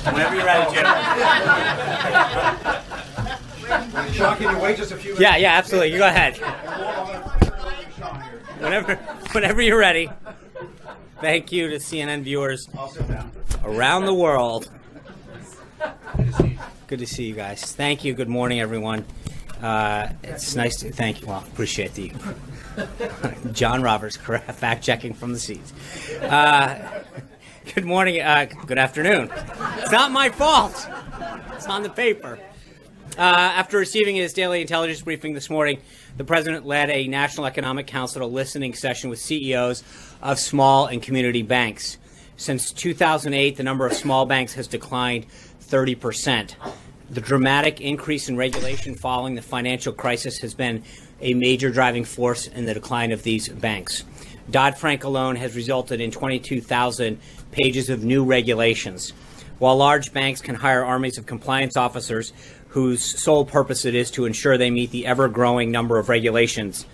Whenever you're ready, Jim. Sean, can you wait just a few minutes? Yeah, absolutely. You go ahead. Whenever you're ready. Thank you to CNN viewers around the world. Good to see you guys. Thank you. Good morning, everyone. It's nice to thank you. Well, appreciate the John Roberts fact checking from the seats. Good morning. Good afternoon. It's not my fault. It's on the paper. After receiving his daily intelligence briefing this morning, the president led a National Economic Council listening session with CEOs of small and community banks. Since 2008, the number of small banks has declined 30%. The dramatic increase in regulation following the financial crisis has been a major driving force in the decline of these banks. Dodd-Frank alone has resulted in 22,000 pages of new regulations. While large banks can hire armies of compliance officers whose sole purpose it is to ensure they meet the ever-growing number of regulations,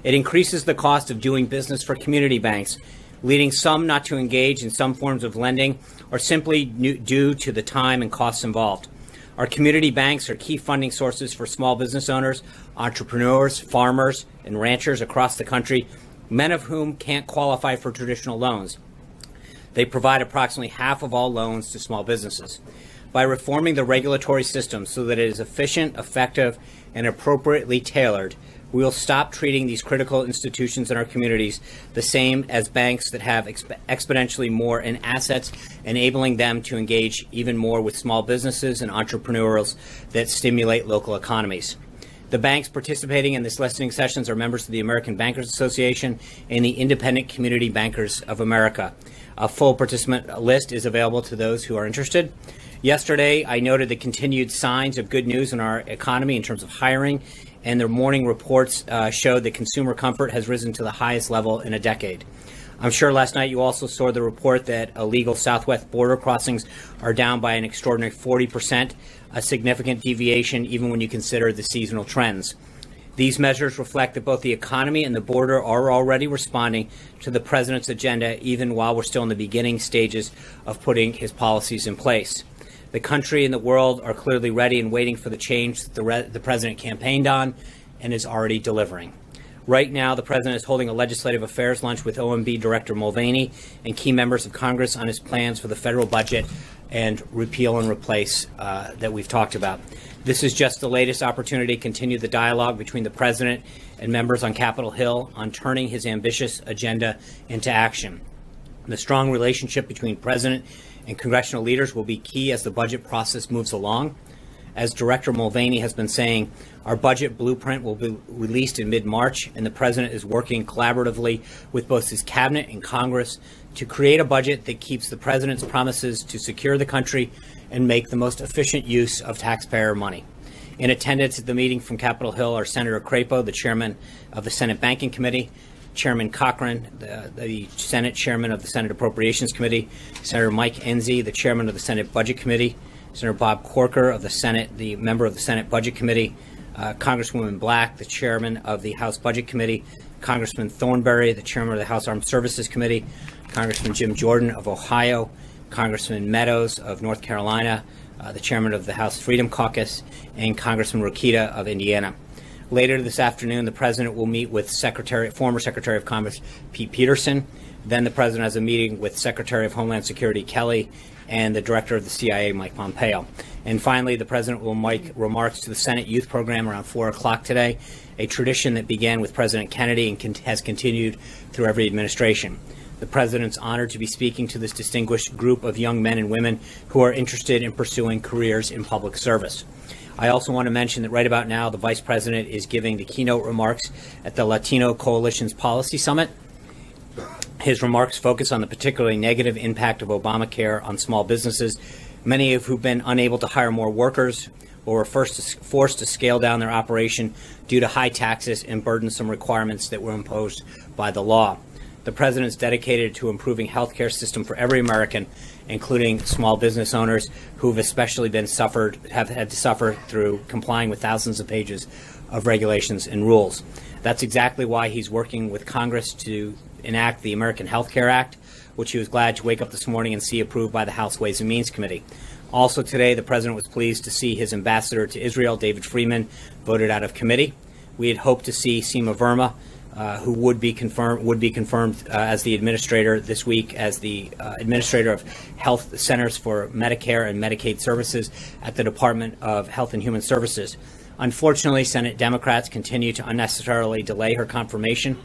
it increases the cost of doing business for community banks, leading some not to engage in some forms of lending or simply due to the time and costs involved. Our community banks are key funding sources for small business owners, entrepreneurs, farmers, and ranchers across the country, many of whom can't qualify for traditional loans. They provide approximately half of all loans to small businesses. By reforming the regulatory system so that it is efficient, effective, and appropriately tailored, we will stop treating these critical institutions in our communities the same as banks that have exponentially more in assets, enabling them to engage even more with small businesses and entrepreneurs that stimulate local economies. The banks participating in this listening sessions are members of the American Bankers Association and the Independent Community Bankers of America. A full participant list is available to those who are interested. Yesterday, I noted the continued signs of good news in our economy in terms of hiring, and the morning reports showed that consumer comfort has risen to the highest level in a decade. I'm sure last night you also saw the report that illegal southwest border crossings are down by an extraordinary 40%, a significant deviation even when you consider the seasonal trends. These measures reflect that both the economy and the border are already responding to the president's agenda, even while we're still in the beginning stages of putting his policies in place. The country and the world are clearly ready and waiting for the change that the president campaigned on and is already delivering. Right now, the president is holding a legislative affairs lunch with OMB Director Mulvaney and key members of Congress on his plans for the federal budget and repeal and replace that we've talked about. This is just the latest opportunity to continue the dialogue between the president and members on Capitol Hill on turning his ambitious agenda into action. The strong relationship between president and congressional leaders will be key as the budget process moves along. As Director Mulvaney has been saying, our budget blueprint will be released in mid-March, and the president is working collaboratively with both his cabinet and Congress to create a budget that keeps the president's promises to secure the country and make the most efficient use of taxpayer money. In attendance at the meeting from Capitol Hill are Senator Crapo, the chairman of the Senate Banking Committee, Chairman Cochran, the Senate chairman of the Senate Appropriations Committee, Senator Mike Enzi, the chairman of the Senate Budget Committee, Senator Bob Corker of the Senate, the member of the Senate Budget Committee, Congresswoman Black, the chairman of the House Budget Committee, Congressman Thornberry, the chairman of the House Armed Services Committee, Congressman Jim Jordan of Ohio, Congressman Meadows of North Carolina, the chairman of the House Freedom Caucus, and Congressman Rokita of Indiana. Later this afternoon, the president will meet with former Secretary of Commerce Pete Peterson. Then the president has a meeting with Secretary of Homeland Security Kelly and the director of the CIA, Mike Pompeo. And finally, the president will make remarks to the Senate Youth Program around 4 o'clock today, a tradition that began with President Kennedy and has continued through every administration. The president's honored to be speaking to this distinguished group of young men and women who are interested in pursuing careers in public service. I also want to mention that right about now, the vice president is giving the keynote remarks at the Latino Coalition's Policy Summit. His remarks focus on the particularly negative impact of Obamacare on small businesses, many of who've been unable to hire more workers or were forced to scale down their operation due to high taxes and burdensome requirements that were imposed by the law. The president is dedicated to improving health care system for every American, including small business owners who have especially have had to suffer through complying with thousands of pages of regulations and rules. That's exactly why he's working with Congress to enact the American Health Care Act, which he was glad to wake up this morning and see approved by the House Ways and Means Committee. Also today, the president was pleased to see his ambassador to Israel, David Freeman, voted out of committee. We had hoped to see Seema Verma, who would be confirmed as the administrator this week as the administrator of Health Centers for Medicare and Medicaid Services at the Department of Health and Human Services. Unfortunately, Senate Democrats continue to unnecessarily delay her confirmation.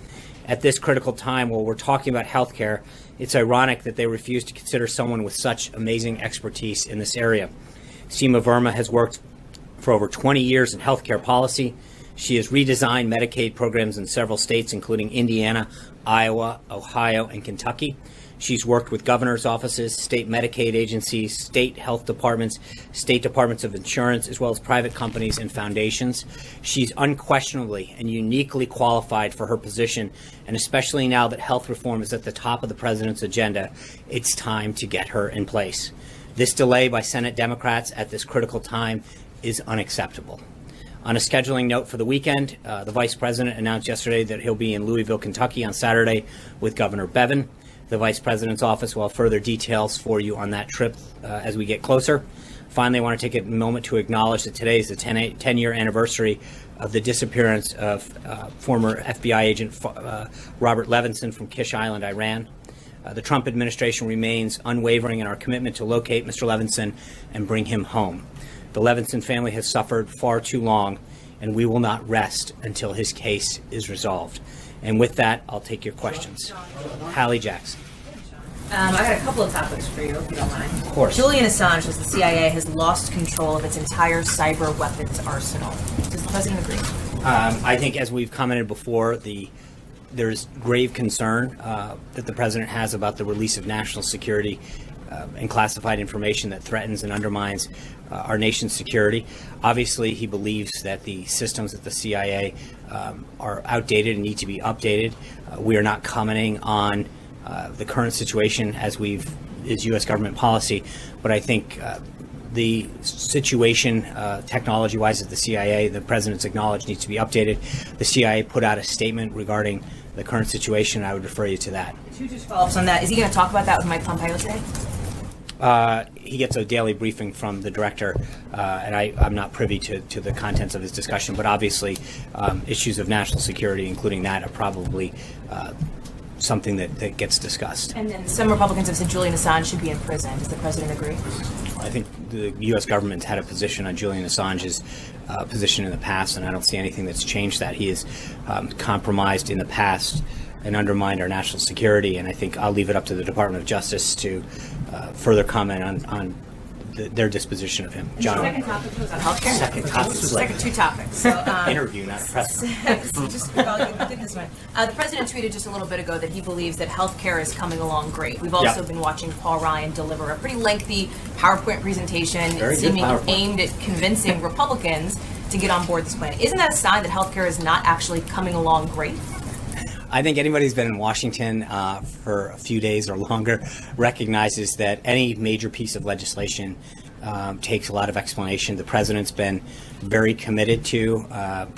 At this critical time, while we're talking about health care, it's ironic that they refuse to consider someone with such amazing expertise in this area. Seema Verma has worked for over 20 years in healthcare policy. She has redesigned Medicaid programs in several states, including Indiana, Iowa, Ohio, and Kentucky. She's worked with governor's offices, state Medicaid agencies, state health departments, state departments of insurance, as well as private companies and foundations. She's unquestionably and uniquely qualified for her position, and especially now that health reform is at the top of the president's agenda, it's time to get her in place. This delay by Senate Democrats at this critical time is unacceptable. On a scheduling note for the weekend, the vice president announced yesterday that he'll be in Louisville, Kentucky on Saturday with Governor Bevin. The vice president's office will have further details for you on that trip as we get closer. Finally, I want to take a moment to acknowledge that today is the 10-year anniversary of the disappearance of former FBI agent Robert Levinson from Kish Island, Iran. The Trump administration remains unwavering in our commitment to locate Mr. Levinson and bring him home. The Levinson family has suffered far too long, and we will not rest until his case is resolved. And with that, I'll take your questions. Hallie Jackson. I got a couple of topics for you, if you don't mind. Of course. Julian Assange says the CIA has lost control of its entire cyber weapons arsenal. Does the president agree? I think, as we've commented before, there's grave concern that the president has about the release of national security and classified information that threatens and undermines our nation's security. Obviously, he believes that the systems at the CIA are outdated and need to be updated. We are not commenting on the current situation as is U.S. government policy, but I think the situation technology-wise at the CIA, the president's acknowledged, needs to be updated. The CIA put out a statement regarding the current situation. I would refer you to that. Two just follow-ups on that. Is he going to talk about that with Mike Pompeo today? He gets a daily briefing from the director, and I'm not privy to the contents of his discussion, but obviously issues of national security, including that, are probably something that gets discussed. And then some Republicans have said Julian Assange should be in prison. Does the president agree? I think the U.S. government's had a position on Julian Assange's position in the past, and I don't see anything that's changed that. He has compromised in the past and undermined our national security, and I think I'll leave it up to the Department of Justice to furder comment on their disposition of him. John. The second topic was on healthcare. Second two topics. So, interview, not a press. The president tweeted just a little bit ago that he believes that healthcare is coming along great. We've also been watching Paul Ryan deliver a pretty lengthy PowerPoint presentation aimed at convincing Republicans to get on board this plan. Isn't that a sign that healthcare is not actually coming along great? I think anybody who's been in Washington for a few days or longer recognizes that any major piece of legislation takes a lot of explanation. The president's been very committed to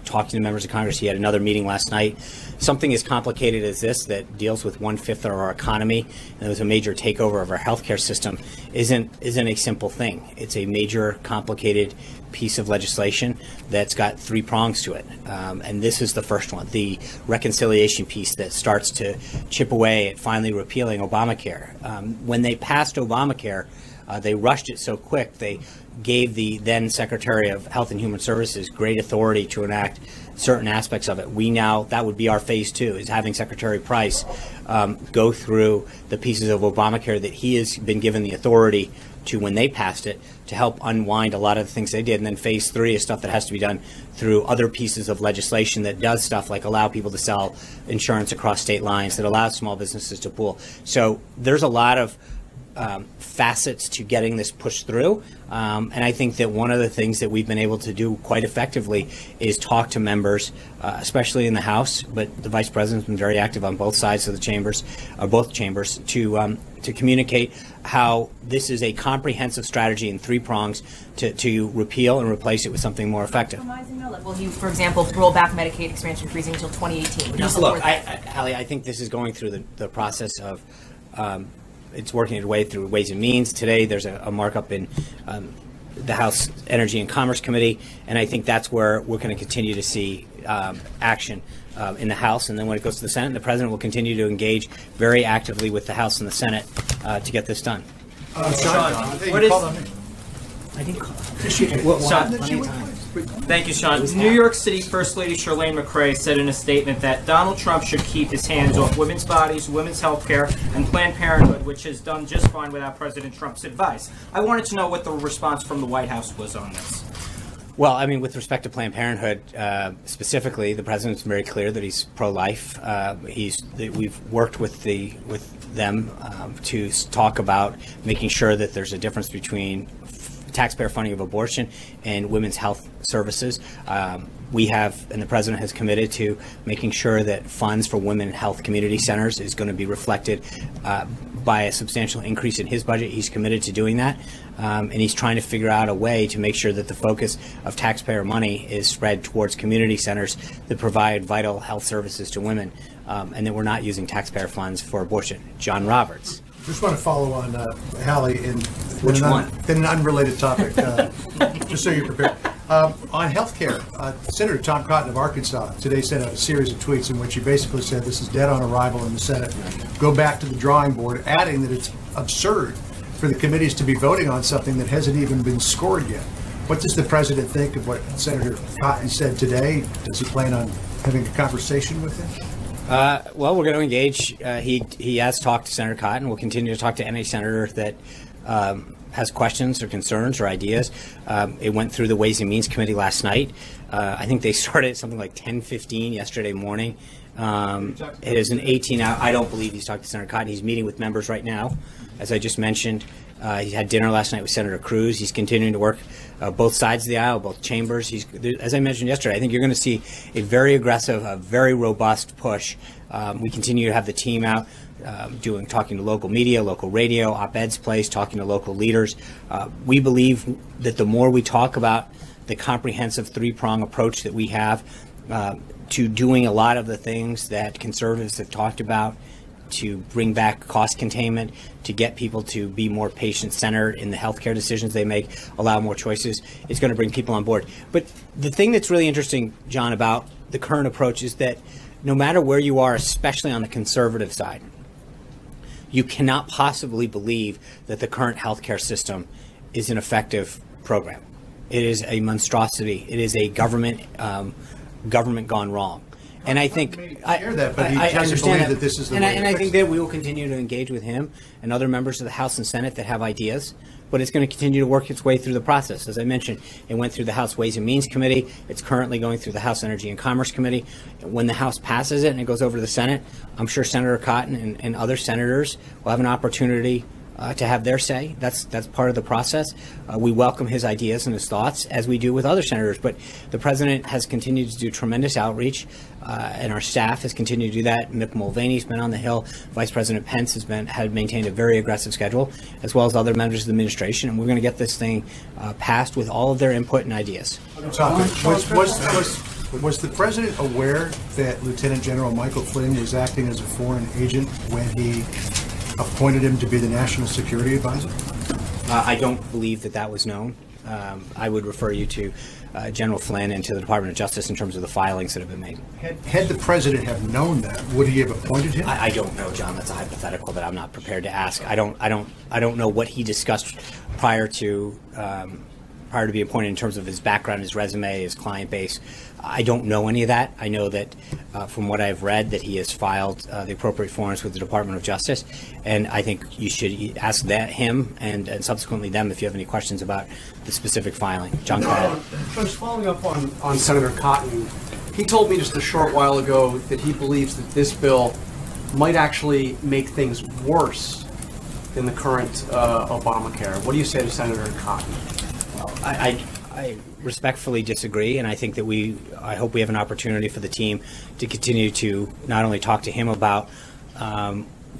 talking to members of Congress. He had another meeting last night. Something as complicated as this that deals with 1/5 of our economy, and it was a major takeover of our healthcare system, isn't a simple thing. It's a major, complicated piece of legislation that's got three prongs to it, and this is the first one, the reconciliation piece that starts to chip away at finally repealing Obamacare. When they passed Obamacare, they rushed it so quick, they gave the then Secretary of Health and Human Services great authority to enact certain aspects of it. That would be our phase two, is having Secretary Price go through the pieces of Obamacare that he has been given the authority to when they passed it, to help unwind a lot of the things they did. And then phase three is stuff that has to be done through other pieces of legislation that does stuff like allow people to sell insurance across state lines, that allows small businesses to pool. So there's a lot of facets to getting this pushed through. And I think that one of the things that we've been able to do quite effectively is talk to members, especially in the House, but the Vice President's been very active on both sides of the chambers, both chambers, to communicate how this is a comprehensive strategy in three prongs to repeal and replace it with something more effective. Will he, for example, roll back Medicaid expansion freezing until 2018? Look, Hallie, I think this is going through the process of It's working its way through Ways and Means. Today, there's a markup in the House Energy and Commerce Committee, and I think that's where we're going to continue to see action in the House. And then when it goes to the Senate, the President will continue to engage very actively with the House and the Senate to get this done. Sean, what is... I didn't call. Thank you, Sean. New York City First Lady Chirlane McCray said in a statement that Donald Trump should keep his hands off women's bodies, women's health care, and Planned Parenthood, which has done just fine without President Trump's advice. I wanted to know what the response from the White House was on this. Well, I mean, with respect to Planned Parenthood, specifically, the president's very clear that he's pro-life. We've worked with them to talk about making sure that there's a difference between taxpayer funding of abortion and women's health services. We have, and the president has committed to making sure that funds for women health community centers is going to be reflected by a substantial increase in his budget. He's committed to doing that, and he's trying to figure out a way to make sure that the focus of taxpayer money is spread towards community centers that provide vital health services to women, and that we're not using taxpayer funds for abortion. John Roberts. Just want to follow on Hallie in an unrelated topic, just so you're prepared. On health care, Senator Tom Cotton of Arkansas today sent out a series of tweets in which he basically said this is dead on arrival in the Senate. Go back to the drawing board, adding that it's absurd for the committees to be voting on something that hasn't even been scored yet. What does the president think of what Senator Cotton said today? Does he plan on having a conversation with him? Well, we're going to engage. He has talked to Senator Cotton. We'll continue to talk to any senator that has questions or concerns or ideas. It went through the Ways and Means Committee last night. I think they started at something like 10:15 yesterday morning. It is an 18-hour. I don't believe he's talked to Senator Cotton. He's meeting with members right now, as I just mentioned. He had dinner last night with Senator Cruz. He's continuing to work both sides of the aisle, both chambers. As I mentioned yesterday, I think you're going to see a very aggressive, a very robust push. We continue to have the team out talking to local media, local radio, op-eds placed, talking to local leaders. We believe that the more we talk about the comprehensive three-prong approach that we have to doing a lot of the things that conservatives have talked about, to bring back cost containment, to get people to be more patient-centered in the healthcare decisions they make, allow more choices, it's going to bring people on board. But the thing that's really interesting, John, about the current approach is that no matter where you are, especially on the conservative side, you cannot possibly believe that the current healthcare system is an effective program. It is a monstrosity. It is a government gone wrong. And I think I understand that this is the way and I think that we will continue to engage with him and other members of the House and Senate that have ideas, but it's going to continue to work its way through the process. As I mentioned, it went through the House Ways and Means Committee. It's currently going through the House Energy and Commerce Committee. When the House passes it and it goes over to the Senate, I'm sure Senator Cotton and other senators will have an opportunity to have their say. That's part of the process. We welcome his ideas and his thoughts, as we do with other senators. But the president has continued to do tremendous outreach, and our staff has continued to do that. Mick Mulvaney's been on the Hill. Vice President Pence had maintained a very aggressive schedule, as well as other members of the administration. And we're going to get this thing passed with all of their input and ideas. Was the president aware that Lieutenant General Michael Flynn was acting as a foreign agent when he appointed him to be the National Security Advisor? I don't believe that was known. I would refer you to General Flynn and to the Department of Justice in terms of the filings that have been made. Had the president have known that, would he have appointed him? I don't know, John. That's a hypothetical that I'm not prepared to ask. I don't know what he discussed prior to being appointed in terms of his background, his resume, his client base. I don't know any of that. I know that from what I've read that he has filed the appropriate forms with the Department of Justice, and I think you should ask him and subsequently them if you have any questions about the specific filing. John Cotton. Just following up on Senator Cotton, he told me just a short while ago that he believes that this bill might actually make things worse than the current Obamacare. What do you say to Senator Cotton? Well, I respectfully disagree, and I think that I hope we have an opportunity for the team to continue to not only talk to him about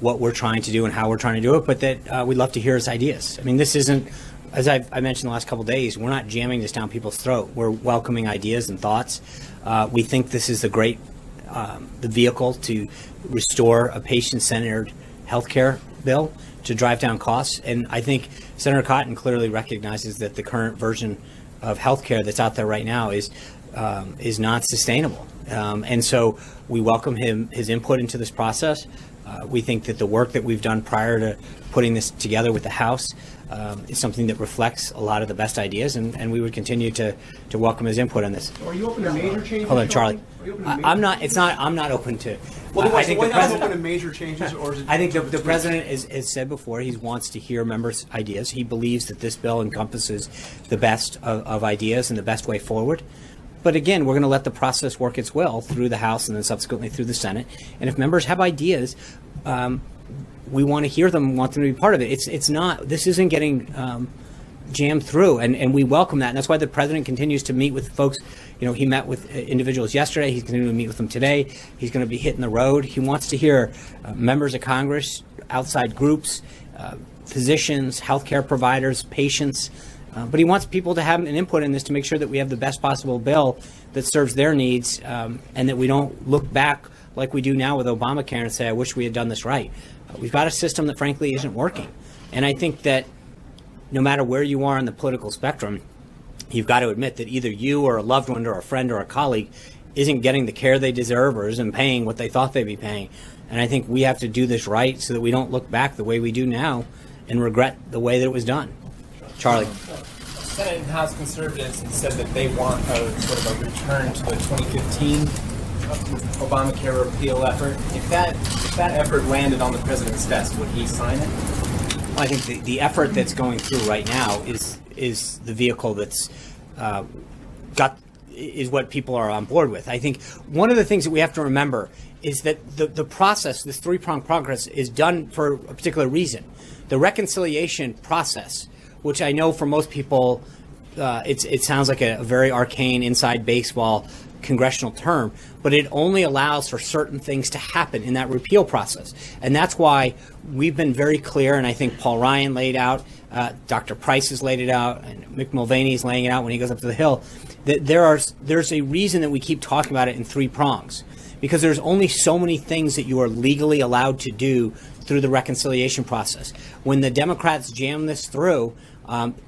what we're trying to do and how we're trying to do it, but that we'd love to hear his ideas. I mean, this isn't, as I mentioned the last couple of days, we're not jamming this down people's throat. We're welcoming ideas and thoughts. We think this is the vehicle to restore a patient-centered healthcare bill, to drive down costs. And I think Senator Cotton clearly recognizes that the current version of health care that's out there right now is not sustainable. And so we welcome his input into this process. We think that the work that we've done prior to putting this together with the House is something that reflects a lot of the best ideas, and we would continue to welcome his input on this. Are you open to major changes? Hold on, Charlie. I'm not open to. Well, I think the president open to major changes, or is it? I think the president has said before he wants to hear members' ideas. He believes that this bill encompasses the best of ideas and the best way forward. But again, we're going to let the process work its will through the House and then subsequently through the Senate. And if members have ideas, we want to hear them, want them to be part of it. It's not. This isn't getting jammed through, and we welcome that. And that's why the president continues to meet with folks. You know, he met with individuals yesterday. He's continuing to meet with them today. He's going to be hitting the road. He wants to hear members of Congress, outside groups, physicians, healthcare providers, patients. But he wants people to have an input in this to make sure that we have the best possible bill that serves their needs, and that we don't look back like we do now with Obamacare and say, I wish we had done this right. We've got a system that frankly isn't working. And I think that no matter where you are on the political spectrum, you've got to admit that either you or a loved one or a friend or a colleague isn't getting the care they deserve or isn't paying what they thought they'd be paying. And I think we have to do this right so that we don't look back the way we do now and regret the way that it was done. Charlie. Senate and House conservatives have said that they want a sort of a return to the 2015 Obamacare repeal effort. If that effort landed on the president's desk, would he sign it? Well, I think the effort that's going through right now is the vehicle that's is what people are on board with. I think one of the things that we have to remember is that the process, this three-pronged progress, is done for a particular reason. The reconciliation process, which I know for most people, it sounds like a very arcane inside baseball congressional term, but it only allows for certain things to happen in that repeal process. And that's why we've been very clear, and I think Paul Ryan laid out, Dr. Price has laid it out, and Mick Mulvaney's laying it out when he goes up to the Hill, that there's a reason that we keep talking about it in three prongs. Because there's only so many things that you are legally allowed to do through the reconciliation process. When the Democrats jammed this through,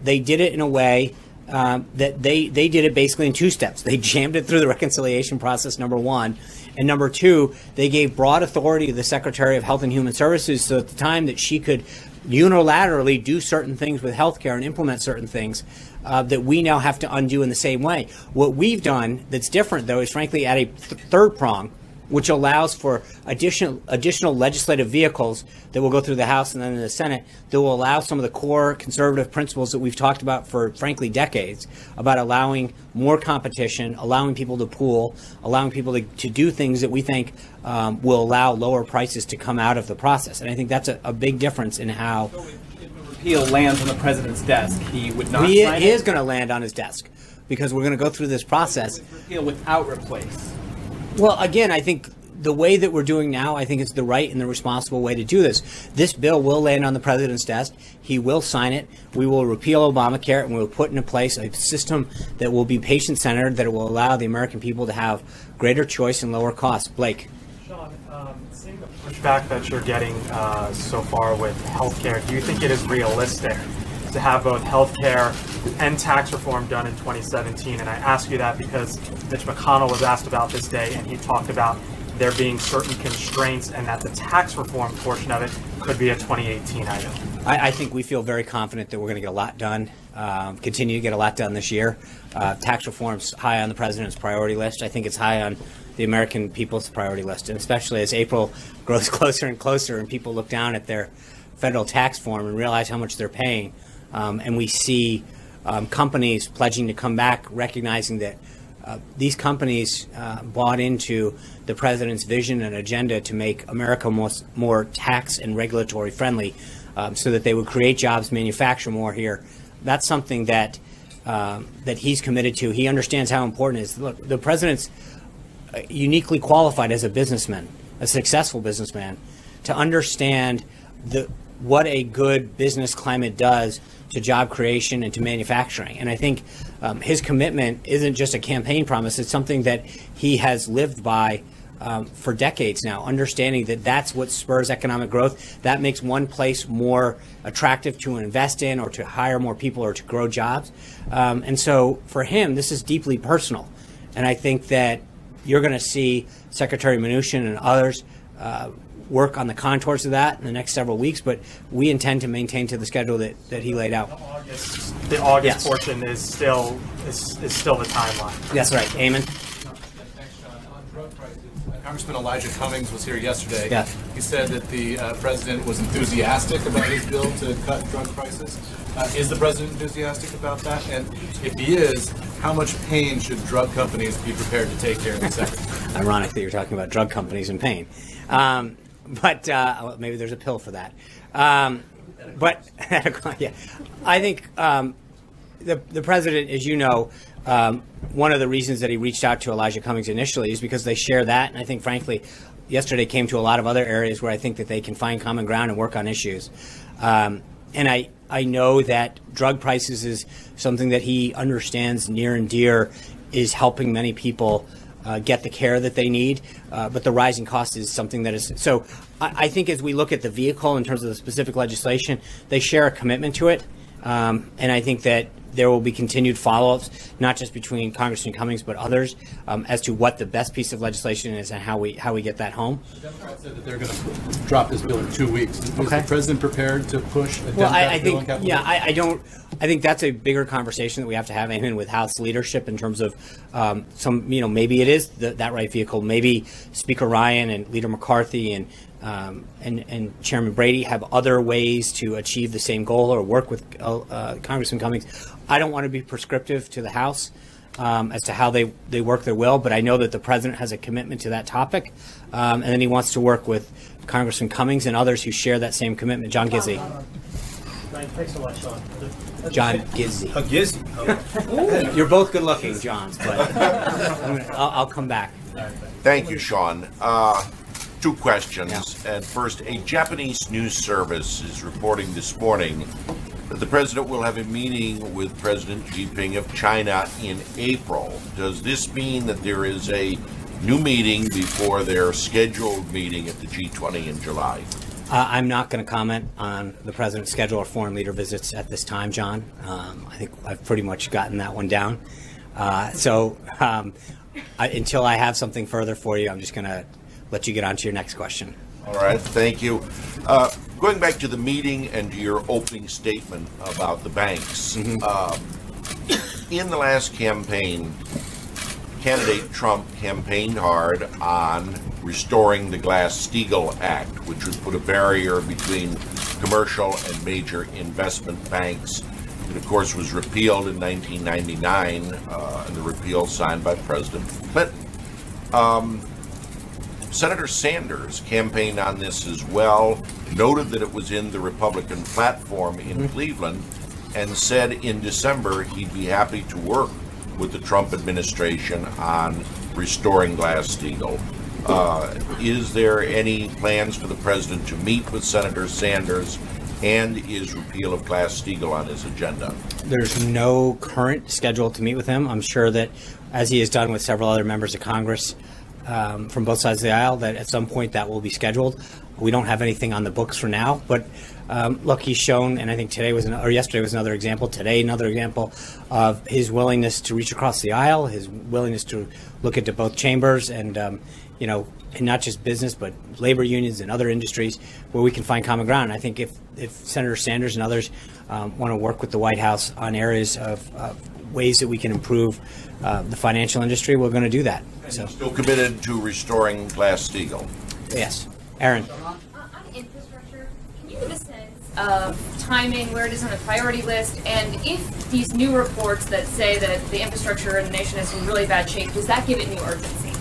they did it in a way that they did it basically in two steps. They jammed it through the reconciliation process, number one. And number two, they gave broad authority to the Secretary of Health and Human Services so at the time that she could unilaterally do certain things with health care and implement certain things that we now have to undo in the same way. What we've done that's different, though, is frankly add a third prong, which allows for additional legislative vehicles that will go through the House and then in the Senate that will allow some of the core conservative principles that we've talked about for, frankly, decades, about allowing more competition, allowing people to pool, allowing people to do things that we think will allow lower prices to come out of the process. And I think that's a big difference in how... So if a repeal lands on the president's desk, he would not sign it? He is going to land on his desk because we're going to go through this process. Repeal without replace. Well, again, I think the way that we're doing now, I think it's the right and the responsible way to do this. This bill will land on the president's desk. He will sign it. We will repeal Obamacare, and we'll put into place a system that will be patient-centered, that will allow the American people to have greater choice and lower costs. Blake. Sean, seeing the pushback that you're getting so far with healthcare, do you think it is realistic to have both healthcare and tax reform done in 2017? And I ask you that because Mitch McConnell was asked about this day, and he talked about there being certain constraints and that the tax reform portion of it could be a 2018 item. I think we feel very confident that we're going to get a lot done, continue to get a lot done this year. Tax reform's high on the president's priority list. I think it's high on the American people's priority list, and especially as April grows closer and closer and people look down at their federal tax form and realize how much they're paying. And we see companies pledging to come back, recognizing that these companies bought into the president's vision and agenda to make America more tax and regulatory friendly, so that they would create jobs, manufacture more here. That's something that he's committed to. He understands how important it is. Look, the president's uniquely qualified as a businessman, a successful businessman, to understand what a good business climate does to job creation and to manufacturing. And I think his commitment isn't just a campaign promise, it's something that he has lived by for decades now, understanding that that's what spurs economic growth. That makes one place more attractive to invest in or to hire more people or to grow jobs. And so for him, this is deeply personal. And I think that you're going to see Secretary Mnuchin and others work on the contours of that in the next several weeks, but we intend to maintain to the schedule that he laid out. The August portion is still the timeline. That's right. Eamon? Thanks, John. On drug prices, Congressman Elijah Cummings was here yesterday. Yes. He said that the president was enthusiastic about his bill to cut drug prices. Is the president enthusiastic about that? And if he is, how much pain should drug companies be prepared to take here in the second? Ironic that you're talking about drug companies and pain. But maybe there's a pill for that. But yeah, I think the president, as you know, one of the reasons that he reached out to Elijah Cummings initially is because they share that. And I think, frankly, yesterday came to a lot of other areas where I think that they can find common ground and work on issues. And I know that drug prices is something that he understands near and dear, is helping many people get the care that they need, but the rising cost is something that is. So I think as we look at the vehicle in terms of the specific legislation, they share a commitment to it, and I think that there will be continued follow-ups, not just between Congressman Cummings but others, as to what the best piece of legislation is and how we get that home. The Democrats said that they're going to drop this bill in 2 weeks. Is the president prepared to push a Democrat bill on Capitol Hill? I don't. I think that's a bigger conversation that we have to have, Eamon, with House leadership in terms of maybe it is that right vehicle. Maybe Speaker Ryan and Leader McCarthy and Chairman Brady have other ways to achieve the same goal or work with Congressman Cummings. I don't want to be prescriptive to the House as to how they work their will, but I know that the president has a commitment to that topic, and then he wants to work with Congressman Cummings and others who share that same commitment. John Gizzi. Thanks a lot, Sean. John Gizzi. Gizzy. You're both good-looking, Johns, but I'll come back. Thank you, Sean. Two questions. And first, a Japanese news service is reporting this morning that the president will have a meeting with President Xi Jinping of China in April. Does this mean that there is a new meeting before their scheduled meeting at the G20 in July? I'm not going to comment on the president's schedule or foreign leader visits at this time, John. I think I've pretty much gotten that one down. Until I have something further for you, I'm just going to let you get on to your next question. All right, thank you. Going back to the meeting and to your opening statement about the banks. In the last campaign, candidate Trump campaigned hard on restoring the Glass-Steagall Act, which would put a barrier between commercial and major investment banks. It, of course, was repealed in 1999, and the repeal signed by President Clinton. Senator Sanders campaigned on this as well, noted that it was in the Republican platform in Cleveland, and said in December he'd be happy to work with the Trump administration on restoring Glass-Steagall. Is there any plans for the president to meet with Senator Sanders, and is repeal of Glass-Steagall on his agenda? There's no current schedule to meet with him. I'm sure that, as he has done with several other members of Congress from both sides of the aisle, that at some point that will be scheduled. We don't have anything on the books for now, but look, he's shown, and I think yesterday was another example, today another example of his willingness to reach across the aisle, his willingness to look into both chambers and and not just business, but labor unions and other industries where we can find common ground. And I think if Senator Sanders and others want to work with the White House on areas of ways that we can improve the financial industry, we're going to do that. So still committed to restoring Glass-Steagall? Yes. Aaron. On infrastructure, can you give a sense of timing, where it is on the priority list, and if these new reports that say that the infrastructure in the nation is in really bad shape, does that give it new urgency?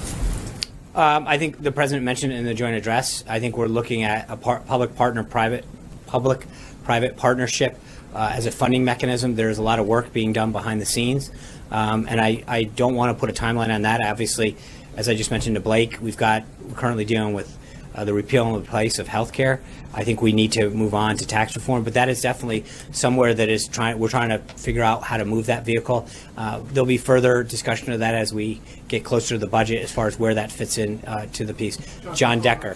I think the president mentioned it in the joint address. I think we're looking at a public-private partnership as a funding mechanism. There's a lot of work being done behind the scenes, and I don't want to put a timeline on that. Obviously, as I just mentioned to Blake, we're currently dealing with the repeal and replace of health care. I think we need to move on to tax reform, but that is definitely somewhere that we're trying to figure out how to move that vehicle. There'll be further discussion of that as we get closer to the budget as far as where that fits in to the piece. John Decker.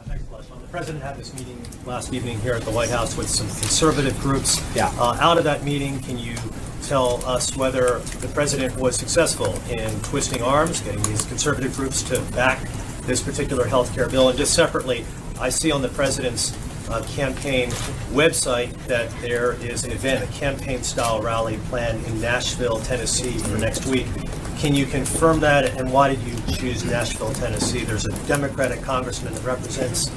Thanks a lot, Sean. The president had this meeting last evening here at the White House with some conservative groups. Yeah. Out of that meeting, can you tell us whether the president was successful in twisting arms, getting these conservative groups to back this particular health care bill? And just separately, I see on the president's campaign website that there is an event, a campaign-style rally planned in Nashville, Tennessee for next week. Can you confirm that, and why did you choose Nashville, Tennessee? There's a Democratic congressman that represents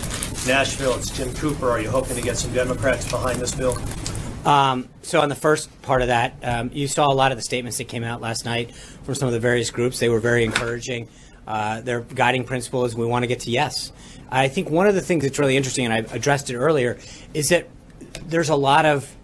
Nashville. It's Jim Cooper. Are you hoping to get some Democrats behind this bill? So on the first part of that, you saw a lot of the statements that came out last night from some of the various groups. They were very encouraging. Their guiding principle is we want to get to yes. I think one of the things that's really interesting, and I addressed it earlier, is that there's a lot of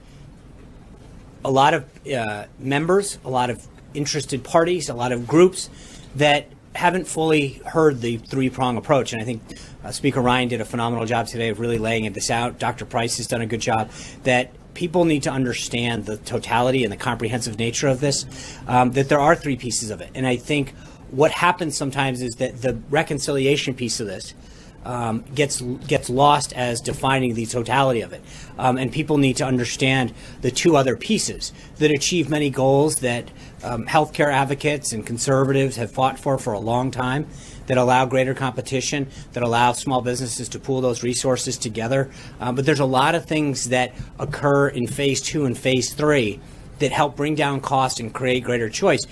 members, a lot of interested parties, a lot of groups that haven't fully heard the three-prong approach. And I think Speaker Ryan did a phenomenal job today of really laying this out. Dr. Price has done a good job. That people need to understand the totality and the comprehensive nature of this, that there are three pieces of it. And I think what happens sometimes is that the reconciliation piece of this gets lost as defining the totality of it. And people need to understand the two other pieces that achieve many goals that healthcare advocates and conservatives have fought for a long time, that allow greater competition, that allow small businesses to pool those resources together. But there's a lot of things that occur in phase 2 and phase 3 that help bring down cost and create greater choice.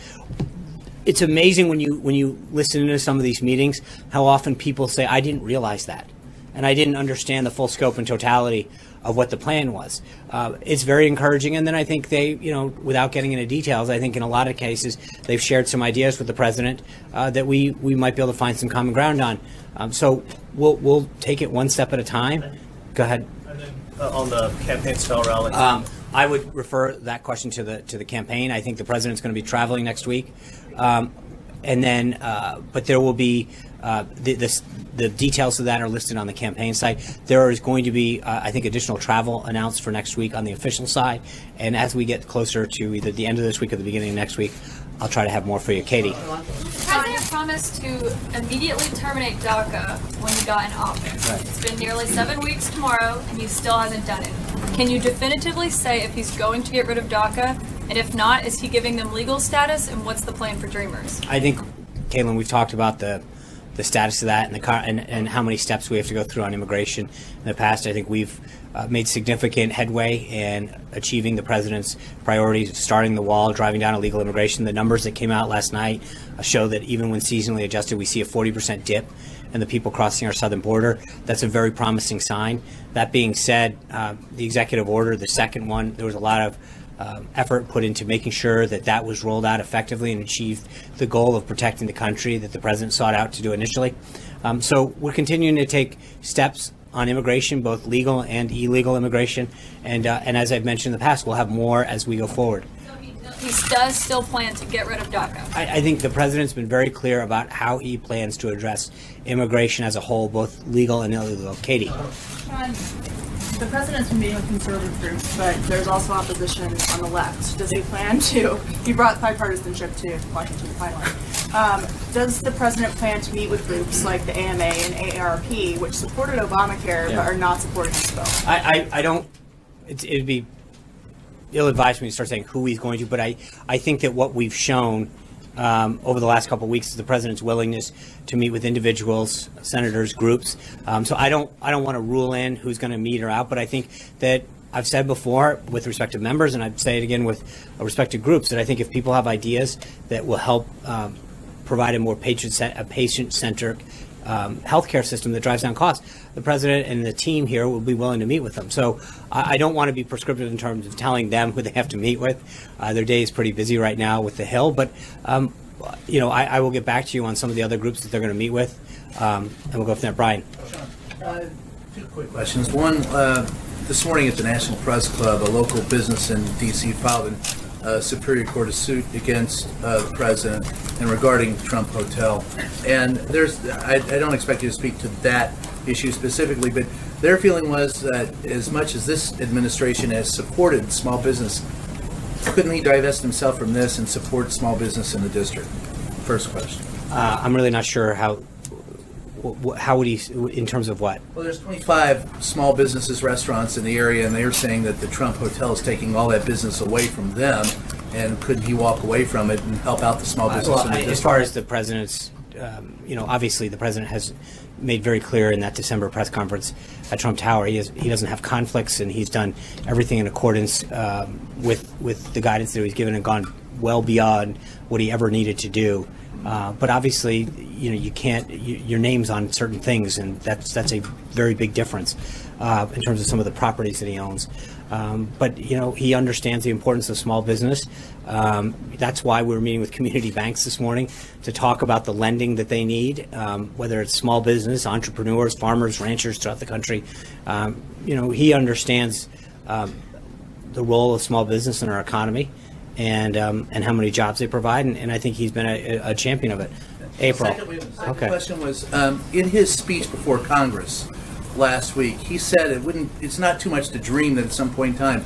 It's amazing when you listen to some of these meetings, how often people say, I didn't realize that, and I didn't understand the full scope and totality of what the plan was. It's very encouraging. And then I think they, without getting into details, I think in a lot of cases, they've shared some ideas with the president that we might be able to find some common ground on. So we'll take it one step at a time. Go ahead. And then on the campaign-style rally. I would refer that question to the campaign. I think the president's going to be traveling next week. And then, but there will be the details of that are listed on the campaign site. There is going to be, I think, additional travel announced for next week on the official side. And as we get closer to either the end of this week or the beginning of next week, I'll try to have more for you. Katie. The president promised to immediately terminate DACA when he got in office. Right. It's been nearly 7 weeks tomorrow, and he still hasn't done it. Can you definitively say if he's going to get rid of DACA? And if not, is he giving them legal status? And what's the plan for Dreamers? I think, Caitlin, we've talked about the status of that and how many steps we have to go through on immigration in the past. I think we've made significant headway in achieving the president's priorities of starting the wall, driving down illegal immigration. The numbers that came out last night show that even when seasonally adjusted, we see a 40% dip in the people crossing our southern border. That's a very promising sign. That being said, the executive order, the second one, there was a lot of effort put into making sure that was rolled out effectively and achieved the goal of protecting the country that the president sought out to do initially. So we're continuing to take steps on immigration, both legal and illegal immigration. And as I've mentioned in the past, we'll have more as we go forward. So he does still plan to get rid of DACA? I think the president's been very clear about how he plans to address immigration as a whole, both legal and illegal. Katie. The president's been meeting with conservative groups, but there's also opposition on the left. Does he plan to? He brought bipartisanship to Washington finally. Does the president plan to meet with groups like the AMA and AARP, which supported Obamacare but are not supporting this bill? I don't. It'd be ill-advised when you start saying who he's going to, but I think that what we've shown over the last couple of weeks is the president's willingness to meet with individuals, senators, groups. So I don't want to rule in who's going to meet or out, but I think that I've said before with respect to members, and I'd say it again with respect to groups, that I think if people have ideas that will help provide a more patient-centric healthcare system that drives down costs, the president and the team here will be willing to meet with them. So I don't want to be prescriptive in terms of telling them who they have to meet with. Their day is pretty busy right now with the Hill, but I will get back to you on some of the other groups that they're going to meet with, and we'll go from there. Brian. Two quick questions. One, this morning at the National Press Club, a local business in D.C. filed a Superior Court suit against the president and regarding the Trump Hotel. And I don't expect you to speak to that issue specifically, but their feeling was that as much as this administration has supported small business, couldn't he divest himself from this and support small business in the district? First question. I'm really not sure how would he, in terms of what? Well, there's 25 small businesses, restaurants in the area, and they're saying that the Trump Hotel is taking all that business away from them, and could he walk away from it and help out the small business in the district? As far as the president's, obviously the president has made very clear in that December press conference at Trump Tower, he doesn't have conflicts, and he's done everything in accordance with the guidance that he's given and gone well beyond what he ever needed to do. But obviously, you can't. Your name's on certain things, and that's a very big difference in terms of some of the properties that he owns. But he understands the importance of small business. That's why we're meeting with community banks this morning to talk about the lending that they need, whether it's small business, entrepreneurs, farmers, ranchers throughout the country. He understands the role of small business in our economy. And how many jobs they provide, and I think he's been a champion of it. April. Second question was, in his speech before Congress last week, he said it's not too much to dream that at some point in time,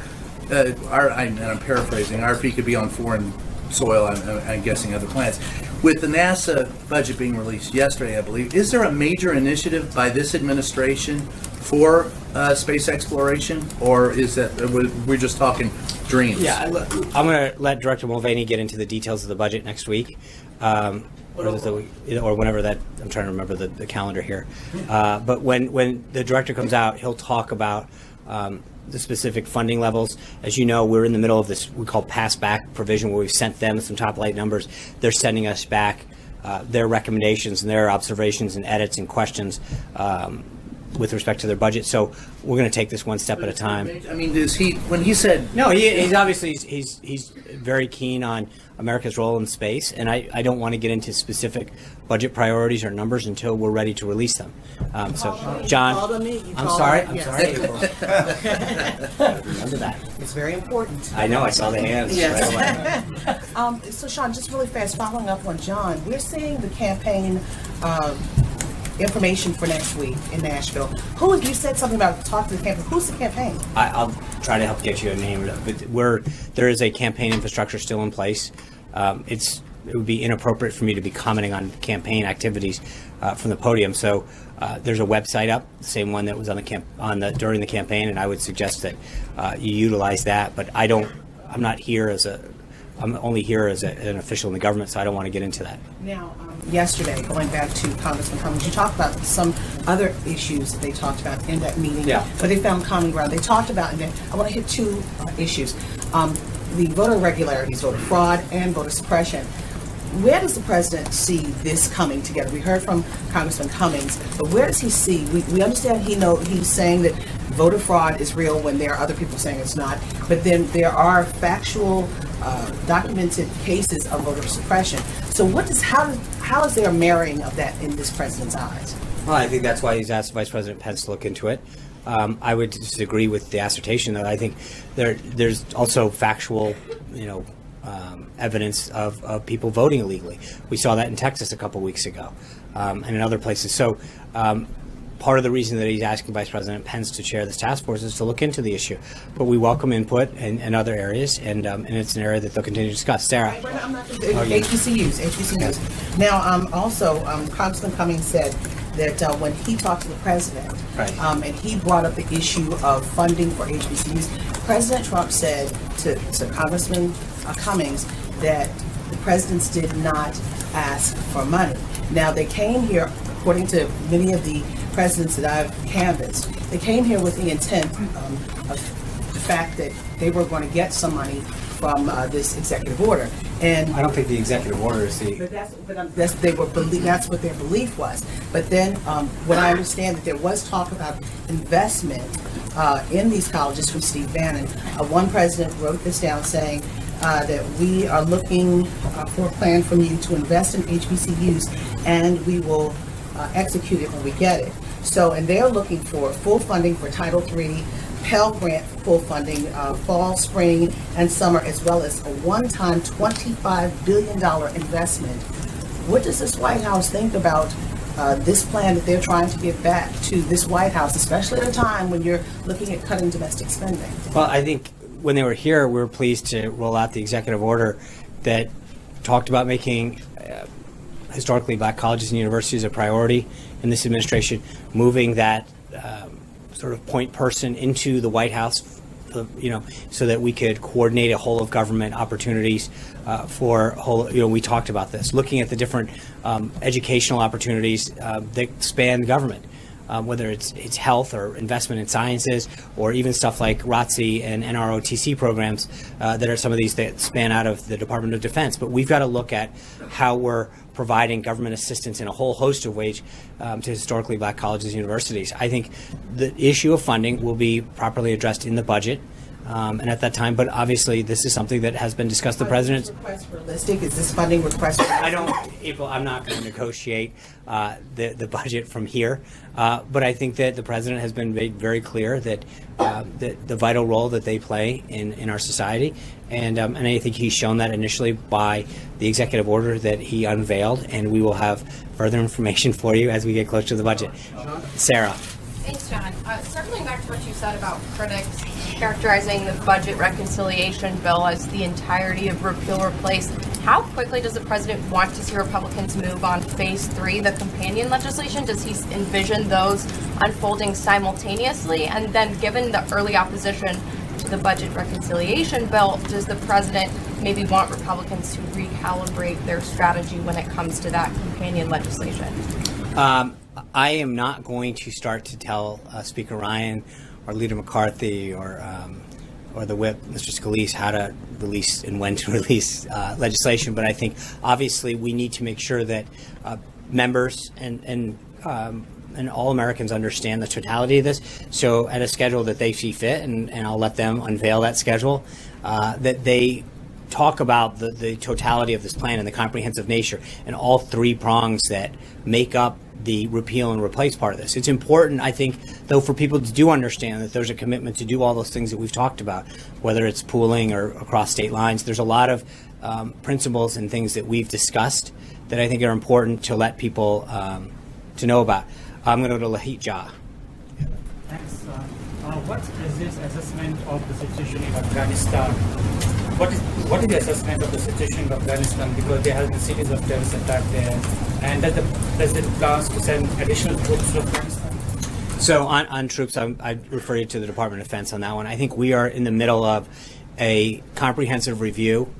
and I'm paraphrasing, RFP could be on foreign soil, I'm guessing other planets. With the NASA budget being released yesterday, I believe, is there a major initiative by this administration for space exploration, or is that we're just talking dreams? Yeah, I'm going to let Director Mulvaney get into the details of the budget next week, or whenever that. I'm trying to remember the calendar here. But when the director comes out, he'll talk about the specific funding levels. As you know, we're in the middle of this we call pass back provision, where we've sent them some top line numbers. They're sending us back their recommendations and their observations and edits and questions with respect to their budget. So we're going to take this one step at a time. I mean, when he said no, he's obviously he's very keen on America's role in space, and I don't want to get into specific budget priorities or numbers until we're ready to release them. So, John, I'm sorry. April. Remember that. It's very important. I know. I saw the hands. Yes. Right away. So, Sean, just really fast, following up on John, we're seeing the campaign information for next week in Nashville. You said something about talk to the campaign. Who's the campaign? I'll try to help get you a name, but there is a campaign infrastructure still in place. It would be inappropriate for me to be commenting on campaign activities from the podium. So there's a website up, the same one that was during the campaign, and I would suggest that you utilize that. But I'm not here I'm only here as an official in the government, so I don't want to get into that. Now, yesterday, going back to Congressman Cummings, you talked about some other issues that they talked about in that meeting, but they found common ground. They talked about, and I want to hit two issues, the voter irregularities, voter fraud, and voter suppression. Where does the president see this coming together? We heard from Congressman Cummings, but where does he see? We understand he's saying that voter fraud is real when there are other people saying it's not, but then there are factual, documented cases of voter suppression. So how is there a marrying of that in this president's eyes? Well, I think that's why he's asked Vice President Pence to look into it. I would disagree with the assertion, though. I think there's also factual, evidence of people voting illegally. We saw that in Texas a couple weeks ago, and in other places. So part of the reason that he's asking Vice President Pence to chair this task force is to look into the issue. But we welcome input in other areas, and it's an area that they'll continue to discuss. Sarah? HBCUs. Now, also, Congressman Cummings said that when he talked to the president, and he brought up the issue of funding for HBCUs, President Trump said to Congressman Cummings that the presidents did not ask for money. Now, they came here, according to many of the presidents that I've canvassed, they came here with the intent of the fact that they were going to get some money from this executive order. And I don't think the executive order is the. That's what their belief was. But then, what I understand that there was talk about investment in these colleges from Steve Bannon. One president wrote this down, saying that we are looking for a plan from you to invest in HBCUs, and we will execute it when we get it. So, and they're looking for full funding for Title III, Pell Grant full funding, fall, spring, and summer, as well as a one-time $25 billion investment. What does this White House think about this plan that they're trying to get back to this White House, especially at a time when you're looking at cutting domestic spending? Well, I think when they were here, we were pleased to roll out the executive order that talked about making historically black colleges and universities a priority in this administration, moving that sort of point person into the White House, so that we could coordinate a whole of government opportunities for whole. We talked about this, looking at the different educational opportunities that span government, whether it's health or investment in sciences, or even stuff like ROTC and NROTC programs that are some of these that span out of the Department of Defense. But we've got to look at how we're providing government assistance in a whole host of ways to historically black colleges and universities. I think the issue of funding will be properly addressed in the budget and at that time, but obviously this is something that has been discussed. The president's request realistic? Is this funding request? April, I'm not going to negotiate the budget from here, but I think that the president has been made very clear that the vital role that they play in our society, and I think he's shown that initially by the executive order that he unveiled, and we will have further information for you as we get closer to the budget. Sarah. Thanks, John. Circling back to what you said about critics characterizing the budget reconciliation bill as the entirety of repeal replace, how quickly does the president want to see Republicans move on phase 3, the companion legislation? Does he envision those unfolding simultaneously? And then given the early opposition to the budget reconciliation bill, does the president maybe want Republicans to recalibrate their strategy when it comes to that companion legislation? I am not going to start to tell Speaker Ryan or Leader McCarthy or the whip, Mr. Scalise, how to release and when to release legislation. But I think obviously we need to make sure that members and all Americans understand the totality of this. So at a schedule that they see fit, and I'll let them unveil that schedule, that they talk about the totality of this plan and the comprehensive nature and all three prongs that make up the repeal and replace part of this. It's important, I think, though, for people to do understand that there's a commitment to do all those things that we've talked about, whether it's pooling or across state lines. There's a lot of principles and things that we've discussed that I think are important to let people to know about. I'm going to go to Lahit Jha. Thanks. What's the President's assessment of the situation in Afghanistan? What is the assessment of the situation in Afghanistan? Because there has been a series of terrorist attacks there, and does the President plans to send additional troops to Afghanistan? So on troops, I refer you to the Department of Defense on that one. I think we are in the middle of a comprehensive review